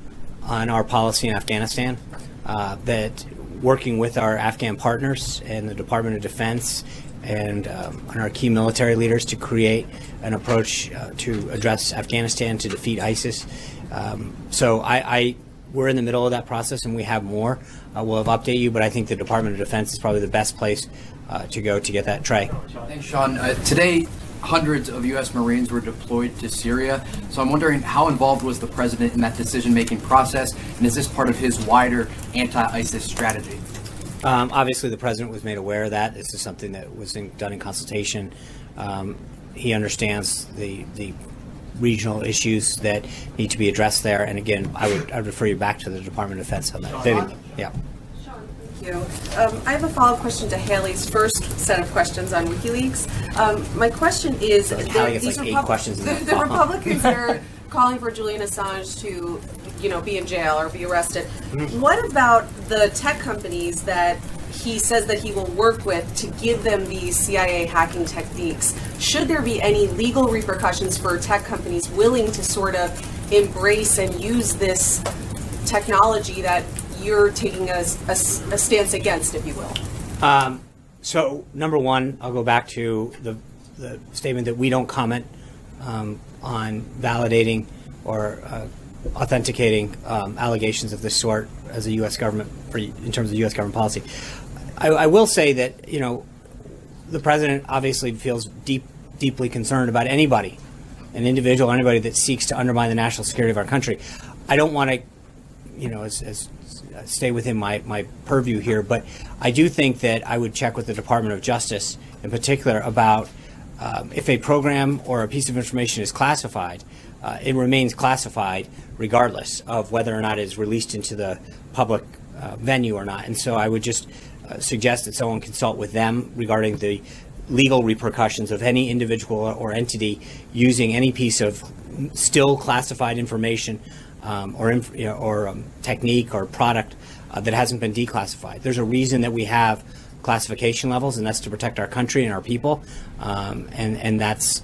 on our policy in Afghanistan, that working with our Afghan partners and the Department of Defense and our key military leaders to create an approach to address Afghanistan, to defeat ISIS. So we're in the middle of that process, and we have more. We'll update you, but I think the Department of Defense is probably the best place to go to get that. Trey. Thanks, Sean. Today, hundreds of U.S. Marines were deployed to Syria. So I'm wondering, how involved was the president in that decision-making process, and is this part of his wider anti-ISIS strategy? Obviously, the president was made aware of that. This is something that was done in consultation. He understands the regional issues that need to be addressed there. And again, I'd refer you back to the Department of Defense on that. Vivian, yeah. Thank you. I have a follow-up question to Haley's first set of questions on WikiLeaks. My question is, these like 8 questions in the Republicans are calling for Julian Assange to, be in jail or be arrested. What about the tech companies that he says that he will work with to give them these CIA hacking techniques? Should there be any legal repercussions for tech companies willing to sort of embrace and use this technology that you're taking a stance against, if you will? So, number one, I'll go back to the statement that we don't comment on validating or authenticating allegations of this sort as a U.S. government, in terms of U.S. government policy. I will say that, the president obviously feels deeply concerned about anybody, an individual or anybody that seeks to undermine the national security of our country. I don't want to, stay within my purview here, but I do think that I would check with the Department of Justice in particular about if a program or a piece of information is classified, it remains classified regardless of whether or not it is released into the public venue or not. And so I would just suggest that someone consult with them regarding the legal repercussions of any individual or entity using any piece of still classified information or technique or product that hasn't been declassified. There's a reason that we have classification levels, and that's to protect our country and our people, and that's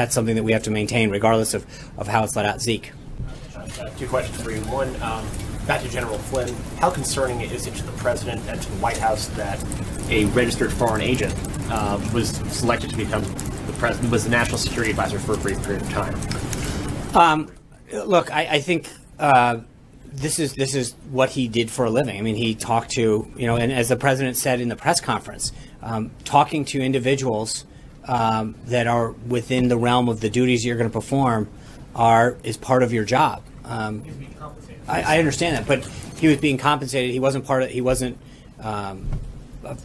something that we have to maintain regardless of how it's let out. Zeke. Two questions for you. One, back to General Flynn. How concerning is it to the President and to the White House that a registered foreign agent was selected to become was the National Security Advisor for a brief period of time? Look, I think this is what he did for a living. I mean, he talked to, and as the President said in the press conference, talking to individuals that are within the realm of the duties you're going to perform is part of your job. I understand that, but he was being compensated. He wasn't part of. He wasn't,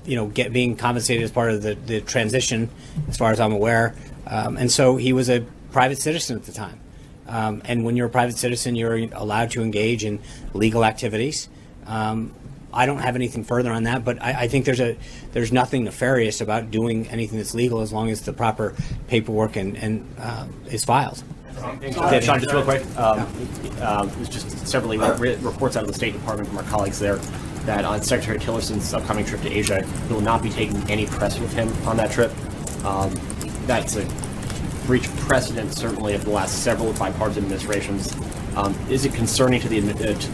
being compensated as part of the transition, as far as I'm aware. And so he was a private citizen at the time. And when you're a private citizen, you're allowed to engage in legal activities. I don't have anything further on that, but I think there's nothing nefarious about doing anything that's legal as long as the proper paperwork and is filed. Sean, just real quick, there's just several reports out of the State Department from our colleagues there that on Secretary Tillerson's upcoming trip to Asia, he will not be taking any press with him on that trip. That's a breach of precedent, certainly, of the last several bipartisan administrations. Is it concerning to the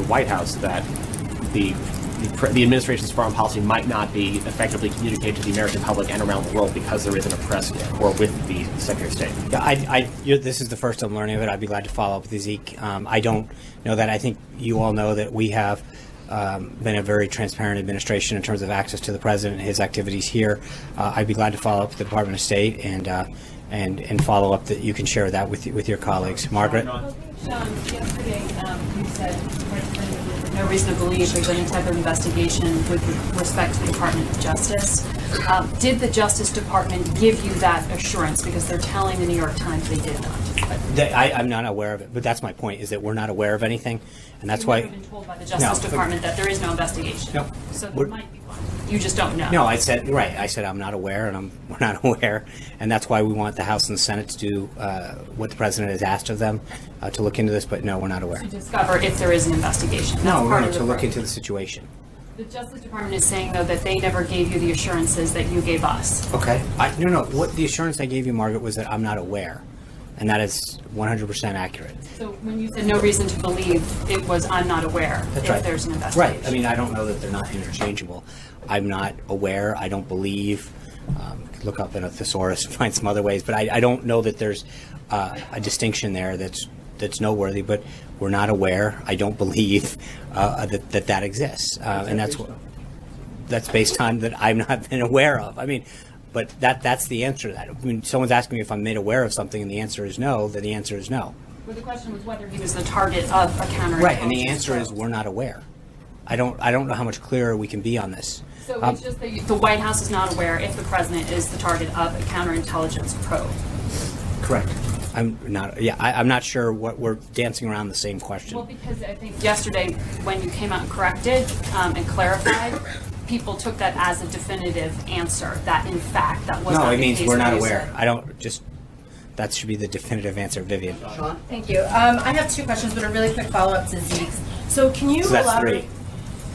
White House that the administration's foreign policy might not be effectively communicated to the American public and around the world because there isn't a press corps with the Secretary of State? Yeah, this is the first I'm learning of it. I'd be glad to follow up with Zeke. I don't know that. I think you all know that we have been a very transparent administration in terms of access to the President and his activities here. I'd be glad to follow up with the Department of State and follow up that you can share that with your colleagues. Margaret? Yesterday you said no reason to believe there's any type of investigation with respect to the Department of Justice. Did the Justice Department give you that assurance? Because they're telling the New York Times they did not. I'm not aware of it, but that's my point, is that we're not aware of anything, and that's why... You've never been told by the Justice Department that there is no investigation. No. So there might be one. You just don't know. No, I said I'm not aware, and we're not aware, and that's why we want the House and the Senate to do what the President has asked of them to look into this, but no, we're not aware. To discover if there is an investigation. That's to look into the situation. The Justice Department is saying, though, that they never gave you the assurances that you gave us. Okay. No. What the assurance I gave you, Margaret, was that I'm not aware, and that is 100% accurate. So when you said no reason to believe, it was I'm not aware if there's an investigation. Right. I mean, I don't know that they're not interchangeable. I'm not aware. I don't believe. Look up in a thesaurus and find some other ways, but I don't know that there's a distinction there that's noteworthy. But we're not aware. I don't believe that exists, and that's based on that I've not been aware of. I mean, but that's the answer to that. When someone's asking me if I'm made aware of something and the answer is no, then the answer is no. Well, the question was whether he was the target of a counterintelligence. Right, and the answer is we're not aware. I don't know how much clearer we can be on this. So it's just that the White House is not aware if the President is the target of a counterintelligence probe. Correct. I'm not. Yeah, I'm not sure what we're dancing around the same question. Well, because I think yesterday when you came out and corrected and clarified, people took that as a definitive answer that in fact that was. No, not it the means case we're not that you aware. said. I don't just. That should be the definitive answer, Vivian. Thank you. I have two questions, but a really quick follow-up to Zeke's. So can you that's elaborate? 3.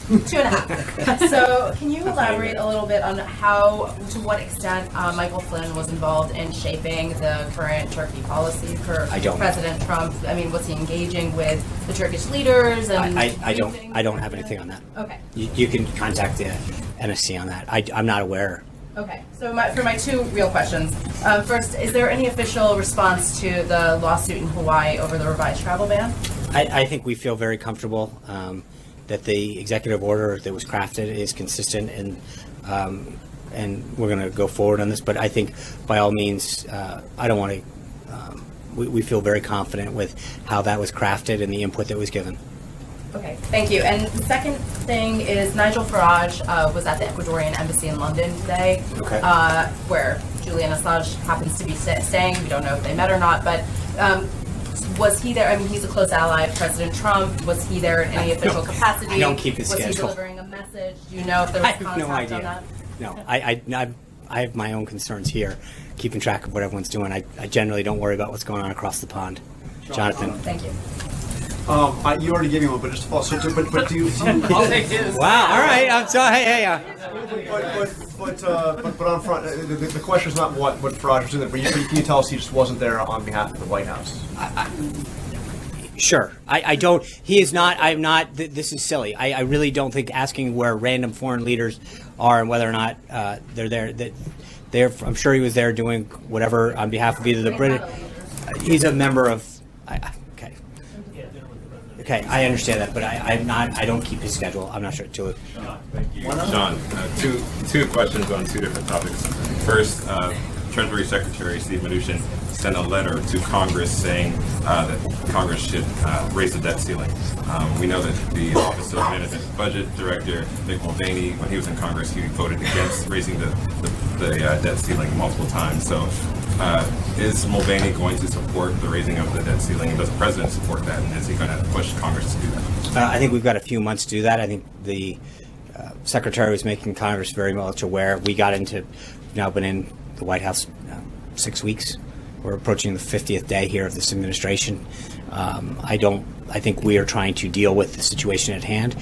2.5. So can you elaborate a little bit on to what extent Michael Flynn was involved in shaping the current Turkey policy for President Trump? I mean, was he engaging with the Turkish leaders? And I don't have anything on that. Okay. You can contact the NSC on that. I'm not aware. Okay, so for my two real questions. First, is there any official response to the lawsuit in Hawaii over the revised travel ban? I think we feel very comfortable that the executive order that was crafted is consistent, and we're going to go forward on this. But I think, by all means, I don't want to. We feel very confident with how that was crafted and the input that was given. Okay, thank you. And the second thing is Nigel Farage was at the Ecuadorian embassy in London today, where Julian Assange happens to be staying. We don't know if they met or not, but Was he there? I mean, he's a close ally of President Trump. Was he there in any official capacity? I don't keep his Was schedule. he delivering a message? Do you know if there was I have contact no idea. on that? No, I have my own concerns here, keeping track of what everyone's doing. I generally don't worry about what's going on across the pond. Jonathan. Thank you. You already gave me one, but just to follow. So, but do you? I'll take his. Wow. All right. I'm sorry. Hey. But on front, the question is not what Farage was in there, but can you tell us he just wasn't there on behalf of the White House? Sure. I don't. He is not. I'm not. This is silly. I really don't think asking where random foreign leaders are and whether or not they're there. That I'm sure he was there doing whatever on behalf of either the British. He's a member of. Okay, I understand that, but I'm not. I don't keep his schedule. I'm not sure. Thank you, Sean. Two questions on two different topics. First, Treasury Secretary Steve Mnuchin sent a letter to Congress saying that Congress should raise the debt ceiling. We know that the Office of Management Budget Director Mick Mulvaney, when he was in Congress, he voted against raising the debt ceiling multiple times. So. Is Mulvaney going to support the raising of the debt ceiling? And does the president support that? And is he going to push Congress to do that? I think we've got a few months to do that. I think the secretary was making Congress very much aware. We've now been in the White House 6 weeks. We're approaching the 50th day here of this administration. I think we are trying to deal with the situation at hand.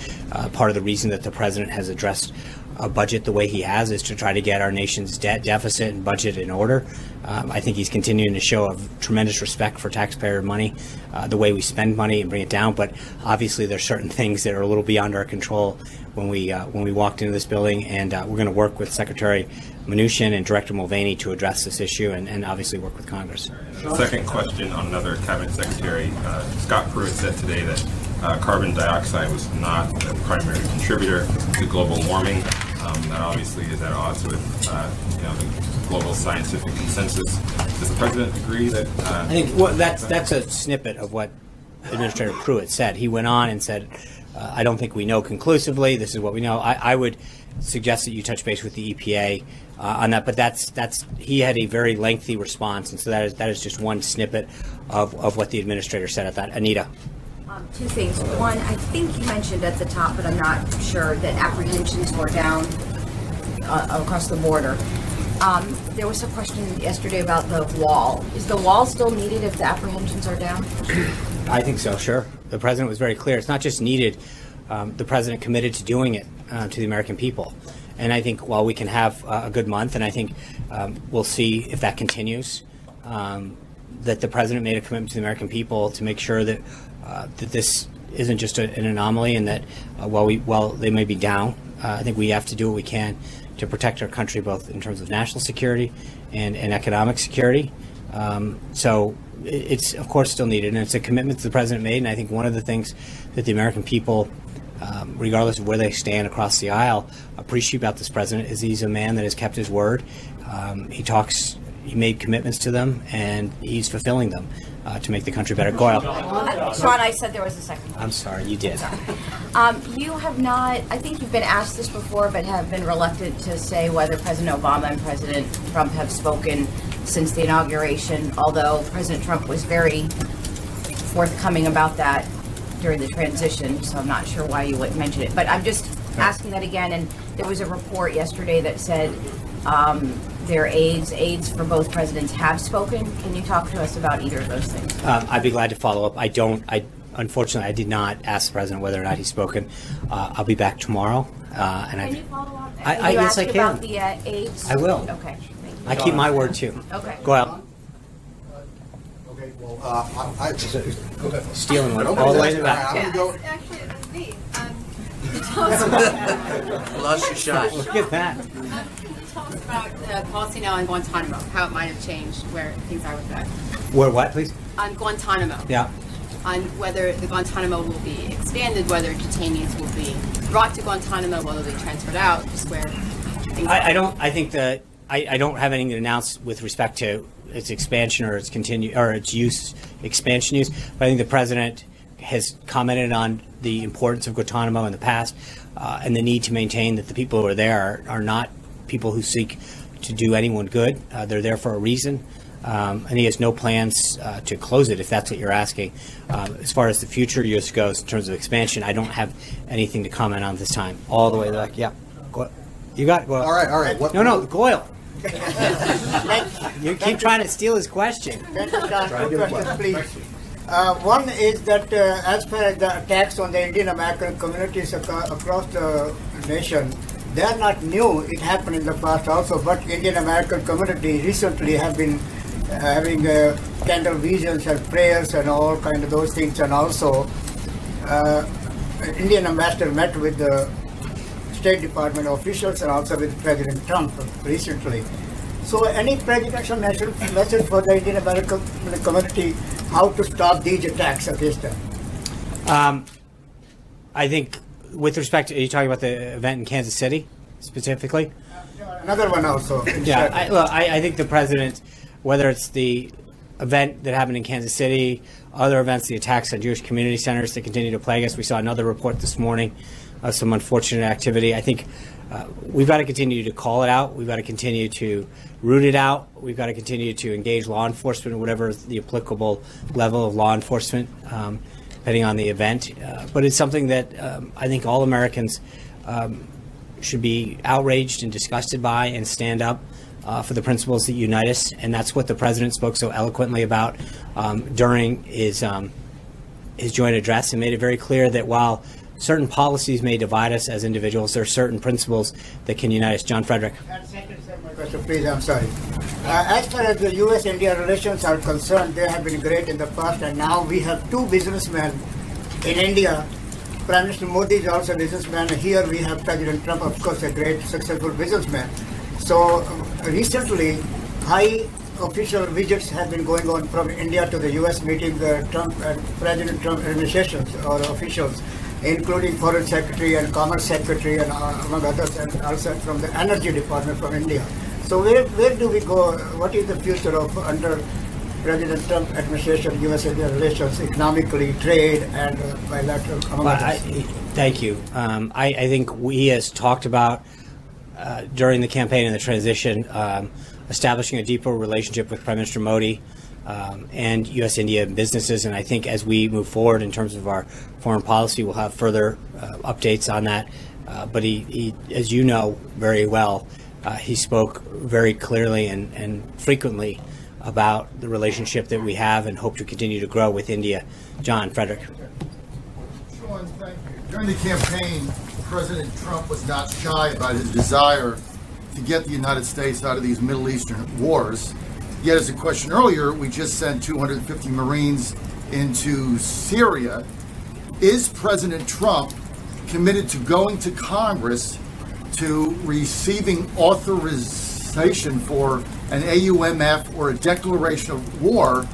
Part of the reason that the president has addressed a budget the way he has is to try to get our nation's debt deficit and budget in order. I think he's continuing to show a tremendous respect for taxpayer money, the way we spend money and bring it down. But obviously, there's certain things that are a little beyond our control when we walked into this building, and we're going to work with Secretary Mnuchin and Director Mulvaney to address this issue, and obviously work with Congress. Second question on another cabinet secretary. Scott Pruitt said today that carbon dioxide was not the primary contributor to global warming. That obviously is at odds with the global scientific consensus. Does the president agree that? I think that's a snippet of what Administrator Pruitt said. He went on and said, "I don't think we know conclusively. This is what we know." I would suggest that you touch base with the EPA on that. But he had a very lengthy response, and so that is just one snippet of what the administrator said at that. Anita. Two things. One, I think you mentioned at the top, but I'm not sure, that apprehensions were down across the border. There was a question yesterday about the wall. Is the wall still needed if the apprehensions are down? I think so, sure. The president was very clear. It's not just needed. The president committed to doing it to the American people. And I think while we can have a good month, and I think we'll see if that continues, that the president made a commitment to the American people to make sure that that this isn't just an anomaly, and that while they may be down, I think we have to do what we can to protect our country, both in terms of national security and economic security. So it's, of course, still needed, and it's a commitment that the president made. And I think one of the things that the American people, regardless of where they stand across the aisle, appreciate about this president is he's a man that has kept his word. He made commitments to them, and he's fulfilling them to make the country better. Goyle. Sean, I said there was a second one. I'm sorry, you did. You have not, I think you've been asked this before, but have been reluctant to say whether President Obama and President Trump have spoken since the inauguration, although President Trump was very forthcoming about that during the transition, so I'm not sure why you wouldn't mention it. But I'm just asking that again, and there was a report yesterday that said their aides for both presidents have spoken. Can you talk to us about either of those things? I'd be glad to follow up. Unfortunately, I did not ask the president whether or not he's spoken. I'll be back tomorrow. Can you follow up? Yes, I can. About the aides? I will. Okay. I keep my word too. Okay. Go out. Okay, well, Stealing one all the way to the back. Actually, it was me. Lost your shot. Look at that. Tell us about policy now on Guantanamo, how it might have changed, where things are with that. Where what, please? On Guantanamo. Yeah. On whether the Guantanamo will be expanded, whether detainees will be brought to Guantanamo, whether they'll be transferred out, just where things I don't have anything to announce with respect to its expansion or its expansion use. But I think the president has commented on the importance of Guantanamo in the past, and the need to maintain that the people who are there are not people who seek to do anyone good. They're there for a reason. and he has no plans to close it, if that's what you're asking. As far as the future use goes, in terms of expansion, I don't have anything to comment on this time. All the way back, yeah. You got it. All right. No, Goyle. You keep trying to steal his question. Please. One is that as far as the attacks on the Indian American communities across the nation, they are not new. It happened in the past also, but Indian American community recently have been having candle visions and prayers and all kind of those things, and also Indian ambassador met with the State Department officials and also with President Trump recently. So any presidential message for the Indian American community, how to stop these attacks against them? I think with respect to, are you talking about the event in Kansas City specifically? Another one also. Yeah, I think the president, whether it's the event that happened in Kansas City, other events, the attacks on Jewish community centers that continue to plague us. We saw another report this morning of some unfortunate activity. I think we've got to continue to call it out. We've got to continue to root it out. We've got to continue to engage law enforcement, whatever the applicable level of law enforcement, depending on the event. But it's something that I think all Americans should be outraged and disgusted by and stand up for the principles that unite us. And that's what the president spoke so eloquently about during his joint address, and made it very clear that while certain policies may divide us as individuals, there are certain principles that can unite us. John Frederick. Please, I'm sorry. As far as the U.S.-India relations are concerned, they have been great in the past, and now we have two businessmen in India. Prime Minister Modi is also a businessman. Here we have President Trump, of course, a great, successful businessman. So recently, high official visits have been going on from India to the U.S., meeting the Trump and President Trump administrations or officials, including Foreign Secretary and Commerce Secretary and among others, and also from the Energy Department from India. So where do we go? What is the future of under President Trump administration, U.S.-India relations, economically, trade, and bilateral, among others? Thank you. I think he has talked about during the campaign and the transition establishing a deeper relationship with Prime Minister Modi and U.S.-India businesses. And I think as we move forward in terms of our foreign policy, we'll have further updates on that. But he, as you know very well, he spoke very clearly and frequently about the relationship that we have and hope to continue to grow with India. John Frederick. Sean, thank you. During the campaign, President Trump was not shy about his desire to get the United States out of these Middle Eastern wars. Yet, as a question earlier, we just sent 250 Marines into Syria. Is President Trump committed to going to Congress to receiving authorization for an AUMF or a declaration of war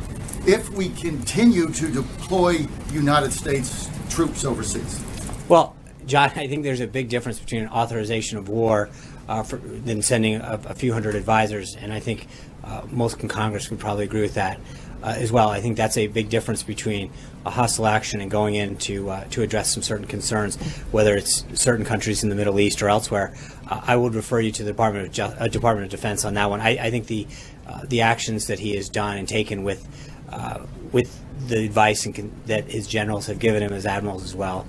if we continue to deploy United States troops overseas? Well, John, I think there's a big difference between an authorization of war than sending a few hundred advisors, and I think most in Congress would probably agree with that as well. I think that's a big difference between a hostile action and going in to address some certain concerns, whether it's certain countries in the Middle East or elsewhere. I would refer you to the Department of Defense on that one. I think the actions that he has done and taken with the advice that his generals have given him as admirals as well,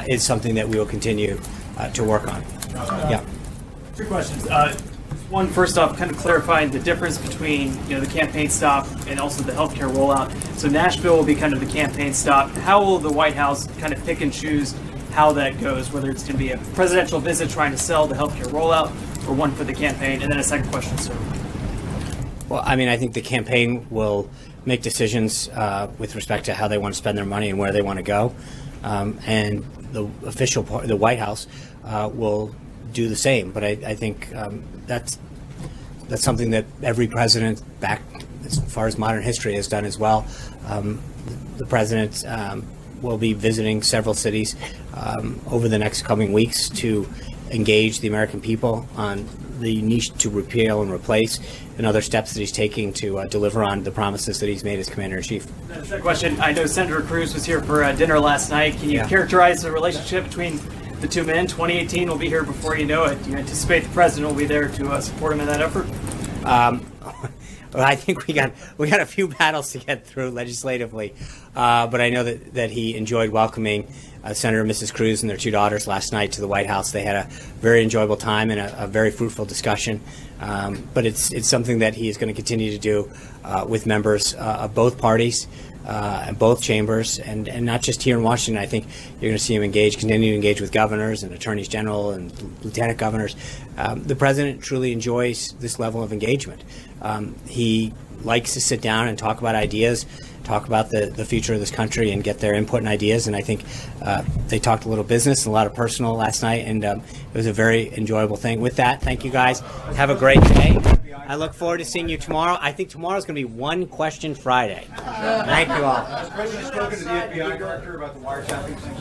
is something that we will continue to work on. Yeah. Two questions. One, first off, kind of clarifying the difference between the campaign stop and also the healthcare rollout. So Nashville will be kind of the campaign stop. How will the White House kind of pick and choose how that goes, whether it's going to be a presidential visit trying to sell the healthcare rollout or one for the campaign? And then a second question, sir. Well, I mean, I think the campaign will make decisions with respect to how they want to spend their money and where they want to go. And the official part, the White House, will do the same. But I think that's something that every president back as far as modern history has done as well. The president will be visiting several cities over the next coming weeks to engage the American people on the need to repeal and replace and other steps that he's taking to deliver on the promises that he's made as Commander-in-Chief. Second question. I know Senator Cruz was here for dinner last night. Can you characterize the relationship between the two men? 2018 will be here before you know it. Do you anticipate the president will be there to support him in that effort? Well, I think we got a few battles to get through legislatively, but I know that he enjoyed welcoming Senator and Mrs. Cruz and their 2 daughters last night to the White House. They had a very enjoyable time and a very fruitful discussion. But it's something that he is going to continue to do with members of both parties and both chambers, and not just here in Washington. I think you're going to see him continue to engage with governors and attorneys general and lieutenant governors. The president truly enjoys this level of engagement. He likes to sit down and talk about ideas, talk about the future of this country and get their input and ideas. And I think they talked a little business and a lot of personal last night, and it was a very enjoyable thing. With that, thank you guys. Have a great day. I look forward to seeing you tomorrow. I think tomorrow's going to be One Question Friday. Thank you all. Has the President spoken to the FBI director about the wiretapping thing?